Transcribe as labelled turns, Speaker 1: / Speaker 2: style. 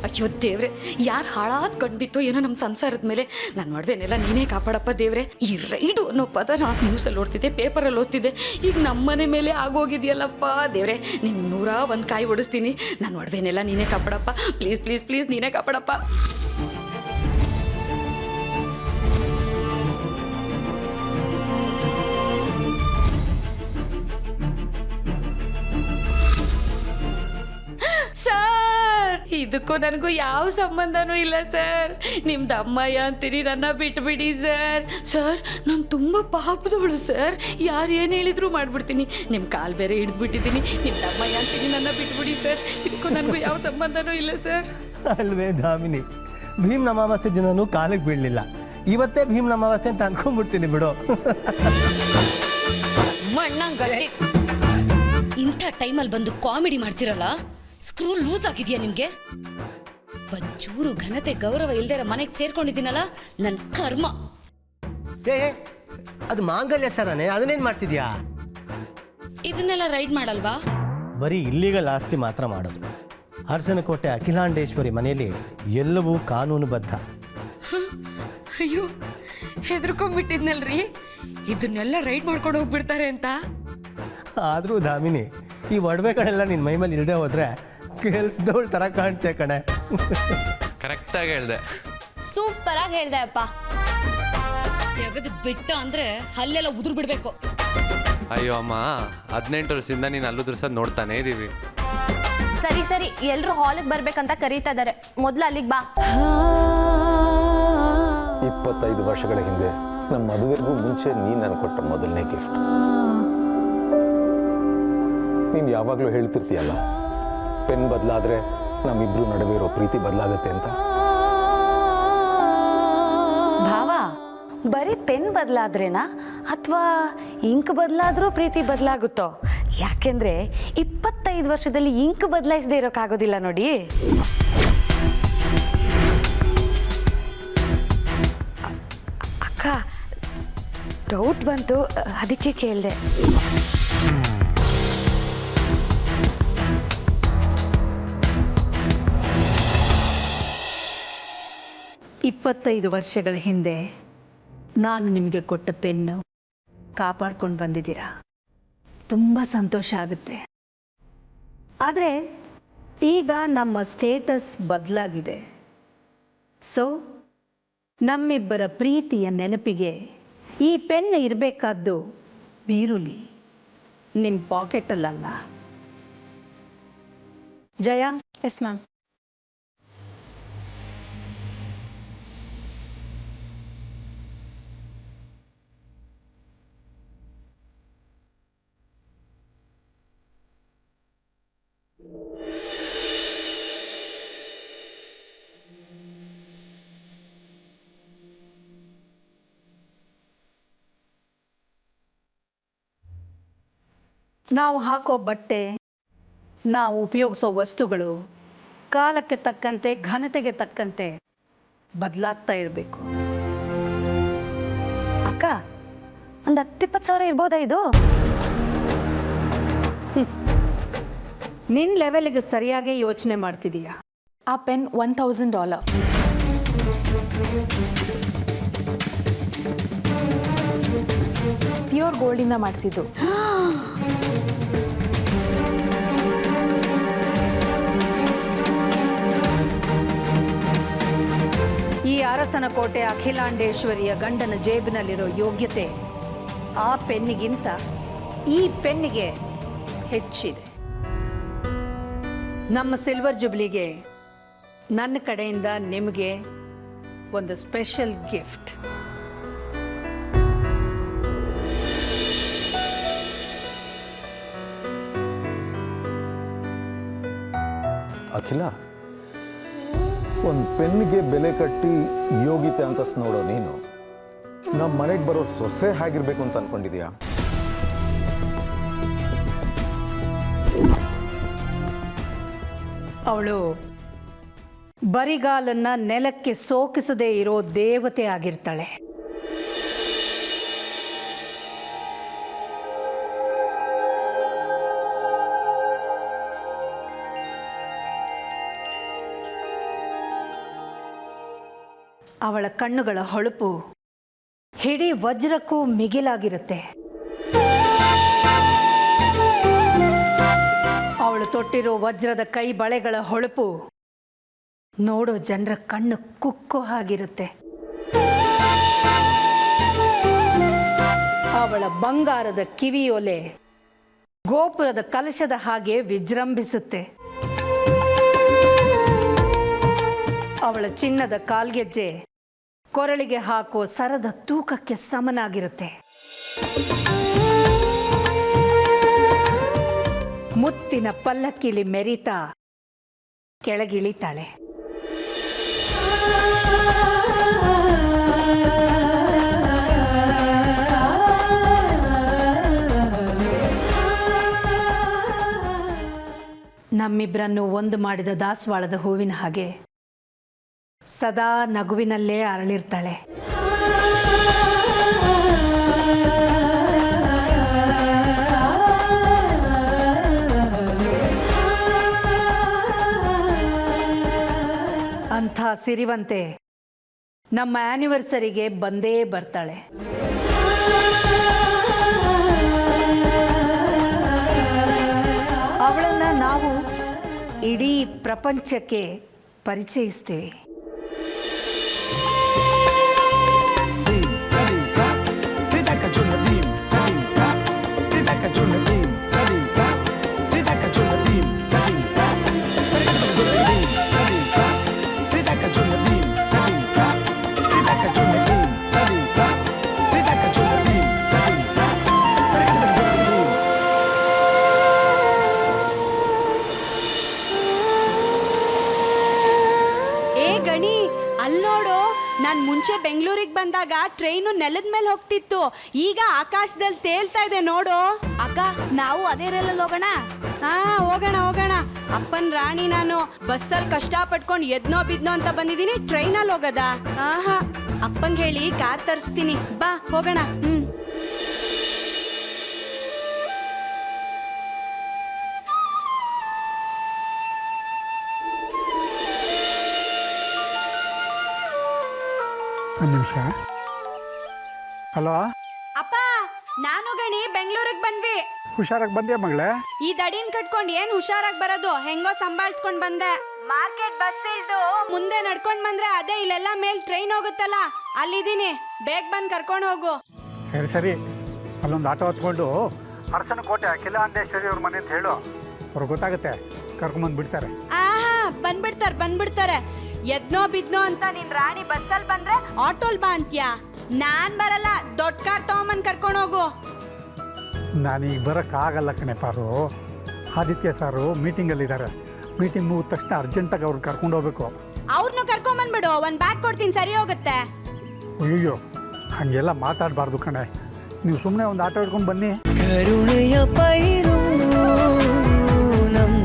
Speaker 1: ಅಯ್ಯೋ ದೇವ್ರೆ, ಯಾರು ಹಾಳಾದ್ ಕಂಡ್ಬಿತ್ತು ಏನೋ ನಮ್ಮ ಸಂಸಾರದ ಮೇಲೆ. ನನ್ನ ಒಡವೆನೆಲ್ಲ ನೀನೇ ಕಾಪಾಡಪ್ಪ ದೇವ್ರೆ. ಈ ರೈಡು ಅನ್ನೋ ಪದ ನಾನು ನ್ಯೂಸಲ್ಲಿ ಓದ್ತಿದ್ದೆ, ಪೇಪರಲ್ಲಿ ಓದ್ತಿದ್ದೆ, ಈಗ ನಮ್ಮನೆ ಮೇಲೆ ಆಗೋಗಿದೆಯಲ್ಲಪ್ಪ ದೇವ್ರೆ. ನಿನ್ನ 101 ಕಾಯಿ ಓಡಿಸ್ತೀನಿ. ನನ್ನ ಒಡವೆನೆಲ್ಲ ನೀನೇ ಕಾಪಾಡಪ್ಪ, ಪ್ಲೀಸ್ ಪ್ಲೀಸ್ ಪ್ಲೀಸ್ ನೀನೇ ಕಾಪಾಡಪ್ಪ. ಸರ್, ಇದಕ್ಕೂ ನನಗೂ ಯಾವ ಸಂಬಂಧನೂ ಇಲ್ಲ ಸರ್. ನಿಮ್ದು ಅಮ್ಮಯ್ಯ ಅಂತೀರಿ, ನನ್ನ ಬಿಟ್ಬಿಡಿ ಸರ್. ಸರ್, ನಾನು ತುಂಬ ಪಾಪದವಳು ಸರ್. ಯಾರು ಏನು ಹೇಳಿದ್ರು ಮಾಡ್ಬಿಡ್ತೀನಿ. ನಿಮ್ಮ ಕಾಲು ಬೇರೆ ಹಿಡಿದ್ಬಿಟ್ಟಿದ್ದೀನಿ. ನಿಮ್ದು ಅಮ್ಮಯ್ಯ ಅಂತೀನಿ, ನನ್ನ ಬಿಟ್ಬಿಡಿ ಸರ್. ಇದಕ್ಕೂ ನನಗೂ ಯಾವ ಸಂಬಂಧನೂ ಇಲ್ಲ ಸರ್.
Speaker 2: ಅಲ್ವೇ ದಾಮಿನಿ, ಭೀಮ್ ಅಮಾವಾಸ್ಯೆ ದಿನನೂ ಕಾಲಿಗೆ ಬೀಳಲಿಲ್ಲ. ಇವತ್ತೇ ಭೀಮ್ ಅಮಾವಾಸ್ಯೆ ಅಂತ ಅನ್ಕೊಂಡ್ಬಿಡ್ತೀನಿ ಬಿಡು.
Speaker 1: ಮಣ್ಣಂಗಟ್ಟಿ ಇಂಥ ಟೈಮಲ್ಲಿ ಬಂದು ಕಾಮಿಡಿ ಮಾಡ್ತಿರಲ್ಲ, ಸ್ಕ್ರೂ ಲೂಸ್ ಆಗಿದೆಯಾ ನಿಮಗೆ? ಒಂಚೂರು ಘನತೆ ಗೌರವ ಇಲ್ದಿರ ಮನೆಗೆ ಸೇರ್ಕೊಂಡಿದ್ದೀನಲ್ಲ, ನನ್ನ ಕರ್ಮ.
Speaker 2: ಏ, ಅದು ಮಾಂಗಲ್ಯ ಸರನೇ, ಅದನ್ನೇನು ಮಾಡ್ತಿದ್ಯಾ?
Speaker 1: ಇದನ್ನೆಲ್ಲ ರೈಡ್ ಮಾಡಲ್ವಾ?
Speaker 2: ಬರೀ ಇಲ್ಲಿಗಲ್ ಆಸ್ತಿ ಮಾತ್ರ ಮಾಡೋದು. ಅರಸನಕೋಟೆ ಅಖಿಲಾಂಡೇಶ್ವರಿ ಮನೆಯಲ್ಲಿ ಎಲ್ಲವೂ ಕಾನೂನುಬದ್ಧ.
Speaker 1: ಅಯ್ಯೋ, ಹೆದರ್ಕೊಂಡ್ಬಿಟ್ಟಿದ್ನಲ್ರಿ, ಇದನ್ನೆಲ್ಲ ರೈಡ್ ಮಾಡ್ಕೊಂಡು ಹೋಗ್ಬಿಡ್ತಾರೆ ಅಂತ.
Speaker 2: ಆದರೂ ದಾಮಿನಿ, ಈ ಒಡವೆಗಳೆಲ್ಲ ನಿನ್ನ ಮೈ ಮೇಲೆ ಇಲ್ಲದೆ ಹೋದ್ರೆ ಕೆಲ್ಸದವಳ ಥರ ಕಾಣ್ತೆ ಕಣೆ.
Speaker 3: ಕರೆಕ್ಟಾಗಿ ಹೇಳ್ದೆ.
Speaker 4: ಸೂಪರ್ ಆಗಿ ಹೇಳ್ದೆ ಅಪ್ಪ.
Speaker 1: ತೆಗೆದು ಬಿಟ್ಟ ಅಂದ್ರೆ ಹಲ್ಲೆಲ್ಲ ಉದುರು ಬಿಡ್ಬೇಕು.
Speaker 3: ಅಯ್ಯೋ ಅಮ್ಮ, 18 ವರ್ಷದಿಂದ ನೀನು ಅಲ್ಲೂ ದುರ್ಸೋದು ನೋಡ್ತಾನೆ ಇದೀವಿ.
Speaker 4: ಸರಿ ಸರಿ, ಎಲ್ರು ಹಾಲಿಗೆ ಬರ್ಬೇಕಂತ ಕರೀತಾ ಇದಾರೆ, ಮೊದ್ಲು ಅಲ್ಲಿಗೆ ಬಾ.
Speaker 5: 25 ವರ್ಷಗಳ ಹಿಂದೆ ನಮ್ಮ ಮದುವೆಗೂ ಮುಂಚೆ ನೀನು ನನಗೆ ಕೊಟ್ಟ ಮೊದಲನೇ ಗಿಫ್ಟ್. ನೀನು ಯಾವಾಗಲೂ ಹೇಳ್ತಿರ್ತೀಯಲ್ಲ, ಪೆನ್ ಬದಲಾದರೆ ನಮ್ಮಿಬ್ರು ನಡುವೆ ಇರೋ ಪ್ರೀತಿ ಬದಲಾಗತ್ತೆ ಅಂತ.
Speaker 1: ಭಾವ, ಬರೀ ಪೆನ್ ಬದಲಾದ್ರೇನಾ ಅಥವಾ ಇಂಕ್ ಬದಲಾದ್ರೂ ಪ್ರೀತಿ ಬದಲಾಗುತ್ತೋ? ಯಾಕೆಂದ್ರೆ 25 ವರ್ಷದಲ್ಲಿ ಇಂಕ್ ಬದಲಾಯಿಸದೇ ಇರೋಕ್ಕಾಗೋದಿಲ್ಲ ನೋಡಿ. ಅಕ್ಕ, ಡೌಟ್ ಬಂತು, ಅದಕ್ಕೆ ಕೇಳಿದೆ.
Speaker 6: 25 ವರ್ಷಗಳ ಹಿಂದೆ ನಾನು ನಿಮಗೆ ಕೊಟ್ಟ ಪೆನ್ನು ಕಾಪಾಡ್ಕೊಂಡು ಬಂದಿದ್ದೀರಾ. ತುಂಬ ಸಂತೋಷ ಆಗುತ್ತೆ. ಆದರೆ ಈಗ ನಮ್ಮ ಸ್ಟೇಟಸ್ ಬದಲಾಗಿದೆ. ಸೊ ನಮ್ಮಿಬ್ಬರ ಪ್ರೀತಿಯ ನೆನಪಿಗೆ ಈ ಪೆನ್ ಇರಬೇಕಾದ್ದು ಬೀರುಲಿ, ನಿಮ್ಮ ಪಾಕೆಟಲ್ಲ. ಜಯ?
Speaker 4: Yes ma'am.
Speaker 6: ನಾವು ಹಾಕೋ ಬಟ್ಟೆ, ನಾವು ಉಪಯೋಗಿಸೋ ವಸ್ತುಗಳು ಕಾಲಕ್ಕೆ ತಕ್ಕಂತೆ, ಘನತೆಗೆ ತಕ್ಕಂತೆ ಬದಲಾಗ್ತಾ ಇರಬೇಕು.
Speaker 1: ಅಕ್ಕ, ಒಂದು 10-20 ಸಾವಿರ ಇರ್ಬೋದಾ ಇದು?
Speaker 6: ನಿನ್ನ ಲೆವೆಲ್ಗೆ ಸರಿಯಾಗಿ ಯೋಚನೆ ಮಾಡ್ತಿದೀಯಾ?
Speaker 7: ಆ ಪೆನ್ $1,000 ಪ್ಯೂರ್ ಗೋಲ್ಡಿಂದ ಮಾಡಿಸಿದ್ದು.
Speaker 6: ಈ ಅರಸನಕೋಟೆ ಅಖಿಲಾಂಡೇಶ್ವರಿಯ ಗಂಡನ ಜೇಬಿನಲ್ಲಿರೋ ಯೋಗ್ಯತೆ ಆ ಪೆನ್ನಿಗಿಂತ ಈ ಪೆನ್ನಿಗೆ ಹೆಚ್ಚಿದೆ. ನಮ್ಮ ಸಿಲ್ವರ್ ಜುಬ್ಲಿಗೆ ನನ್ನ ಕಡೆಯಿಂದ ನಿಮಗೆ ಒಂದು ಸ್ಪೆಷಲ್ ಗಿಫ್ಟ್.
Speaker 5: ಅಖಿಲ, ಒಂದು ಪೆನ್ನಿಗೆ ಬೆಲೆ ಕಟ್ಟಿ ಯೋಗ್ಯತೆ ಅಂತ ನೋಡೋ ನೀನು ನಮ್ಮ ಮನೆಗೆ ಬರೋ ಸೊಸೆ ಹೇಗಿರ್ಬೇಕು ಅಂತ ಅನ್ಕೊಂಡಿದ್ಯಾ?
Speaker 6: ಅವಳು ಬರಿಗಾಲನ್ನ ನೆಲಕ್ಕೆ ಸೋಕಿಸದೇ ಇರೋ ದೇವತೆ ಆಗಿರ್ತಾಳೆ. ಅವಳ ಕಣ್ಣುಗಳ ಹೊಳಪು ಹಿಡೀ ವಜ್ರಕ್ಕೂ ಮಿಗಿಲಾಗಿರುತ್ತೆ. ಅವಳು ತೊಟ್ಟಿರೋ ವಜ್ರದ ಕೈ ಬಳೆಗಳ ಹೊಳಪು ನೋಡೋ ಜನರ ಕಣ್ಣು ಕುಕ್ಕೋ ಹಾಗಿರುತ್ತೆ. ಅವಳ ಬಂಗಾರದ ಕಿವಿಯೋಲೆ ಗೋಪುರದ ಕಲಶದ ಹಾಗೆ ವಿಜೃಂಭಿಸುತ್ತೆ. ಅವಳ ಚಿನ್ನದ ಕಾಲ್ಗೆಜ್ಜೆ ಕೊರಳಿಗೆ ಹಾಕೋ ಸರದ ತೂಕಕ್ಕೆ ಸಮನಾಗಿರುತ್ತೆ. ಮುತ್ತಿನ ಪಲ್ಲಕ್ಕಿಲಿ ಮೆರಿತಾ ಕೆಳಗಿಳಿತಾಳೆ. ನಮ್ಮಿಬ್ಬರನ್ನು ಒಂದು ಮಾಡಿದ ದಾಸವಾಳದ ಹೂವಿನ ಹಾಗೆ ಸದಾ ನಗುವಿನಲ್ಲೇ ಅರಳಿರ್ತಾಳೆ. ಅಂಥ ಸಿರಿವಂತೆ ನಮ್ಮ ಆ್ಯನಿವರ್ಸರಿಗೆ ಬಂದೇ ಬರ್ತಾಳೆ. ಅವಳನ್ನ ನಾವು ಇಡೀ ಪ್ರಪಂಚಕ್ಕೆ ಪರಿಚಯಿಸ್ತೀವಿ.
Speaker 8: ನಾನು ಮುಂಚೆ ಬೆಂಗಳೂರಿಗೆ ಬಂದಾಗ ಟ್ರೈನು ನೆಲದ ಮೇಲೆ ಹೋಗ್ತಿತ್ತು, ಈಗ ಆಕಾಶದಲ್ಲಿ ತೇಲ್ತಾ ಇದೆ ನೋಡು.
Speaker 4: ಅಕ್ಕ ನಾವು ಅದೇ ರೈಲಲ್ಲಿ ಹೋಗೋಣ.
Speaker 8: ಹಾ ಹೋಗೋಣ ಹೋಗೋಣ. ಅಪ್ಪನ್ ರಾಣಿ ನಾನು ಬಸ್ಸಲ್ಲಿ ಕಷ್ಟ ಪಟ್ಕೊಂಡು ಎದ್ನೋ ಬಿದ್ನೋ ಅಂತ ಬಂದಿದ್ದೀನಿ, ಟ್ರೈನಲ್ಲಿ ಹೋಗೋದ? ಆಹಾ, ಅಪ್ಪಂಗೆ ಹೇಳಿ ಕಾರ್ ತರಿಸ್ತೀನಿ, ಬಾ ಹೋಗೋಣ.
Speaker 9: ಒಂದು ನಿಮಿಷ. ಹಲೋ
Speaker 8: ಅಪ್ಪ, ನಾನು ಗಣಿ ಬೆಂಗಳೂರಿಗೆ ಬಂದ್ವಿ.
Speaker 9: ಹುಷಾರಾಗಿ ಬಂದ್ಯಾ ಮಗಳೇ?
Speaker 8: ಈ ದಡಿನ್ ಕಟ್ಕೊಂಡು ಏನ್ ಹುಷಾರಾಗಿ ಬರೋದು, ಹೆಂಗೋ ಸಂಭಾಳ್ಸ್ಕೊಂಡ್ ಬಂದೆ. ಮಾರ್ಕೆಟ್ ಬಸ್ ಇಳ್ದು ಮುಂದೆ ನಡ್ಕೊಂಡ್ ಬಂದ್ರೆ ಅದೇ ಇಲ್ಲೆಲ್ಲ ಮೇಲ್ ಟ್ರೈನ್ ಹೋಗುತ್ತಲ್ಲ, ಅಲ್ಲಿದ್ದೀನಿ, ಬೇಗ ಬಂದ್ ಕರ್ಕೊಂಡು ಹೋಗು.
Speaker 9: ಸರಿ ಸರಿ, ಅಲ್ಲೊಂದು ಆಟೋ ಹತ್ಕೊಂಡು ಅರಸನ ಕೋಟೆ ಅಖಿಲಾಂಡೇಶ್ವರಿ ಅವ್ರ ಮನೆ ಅಂತ ಹೇಳು, ಅವ್ರಿಗೆ ಗೊತ್ತಾಗುತ್ತೆ, ಕರ್ಕೊಂಬಂದು ಬಿಡ್ತಾರೆ.
Speaker 8: ಆಹಾ, ಬಂದ್ಬಿಡ್ತಾರೆ. ಎದ್ನೋ ಬಿದ್ನೋ ಅಂತ ನಿನ್ ರಾಣಿ ಬಸ್ಸಲ್ಲಿ ಬಂದ್ರೆ ಆಟೋಲ್ ಬಾ ಅಂತ್ಯಾ? ನಾನ್ ಬರಲ್ಲ, ದೊಡ್ಡ ಕಾರ್ ತಗೊಂಬಂದ್ ಕರ್ಕೊಂಡು ಹೋಗು.
Speaker 9: ನಾನೀಗ ಬರೋಕ್ಕಾಗಲ್ಲ ಕಣೆ ಪಾರು. ಆದಿತ್ಯ ಸಾರು ಮೀಟಿಂಗಲ್ಲಿದ್ದಾರೆ, ಮೀಟಿಂಗ್ ಮುಗಿದ ತಕ್ಷಣ ಅರ್ಜೆಂಟಾಗಿ ಅವ್ರಿಗೆ ಕರ್ಕೊಂಡು ಹೋಗ್ಬೇಕು.
Speaker 8: ಅವ್ರನ್ನೂ ಕರ್ಕೊಂಬಂದ್ಬಿಡು, ಒಂದ್ ಬ್ಯಾಗ್ ಕೊಡ್ತೀನಿ, ಸರಿ ಹೋಗುತ್ತೆ.
Speaker 9: ಅಯ್ಯೋ, ಹಾಗೆಲ್ಲ ಮಾತಾಡಬಾರ್ದು ಕಣೆ, ನೀವು ಸುಮ್ಮನೆ ಒಂದು ಆಟೋ ಹಿಡ್ಕೊಂಡು ಬನ್ನಿ.
Speaker 10: ಕರುಣೆಯ ಪೈರು ನಮ್ಮ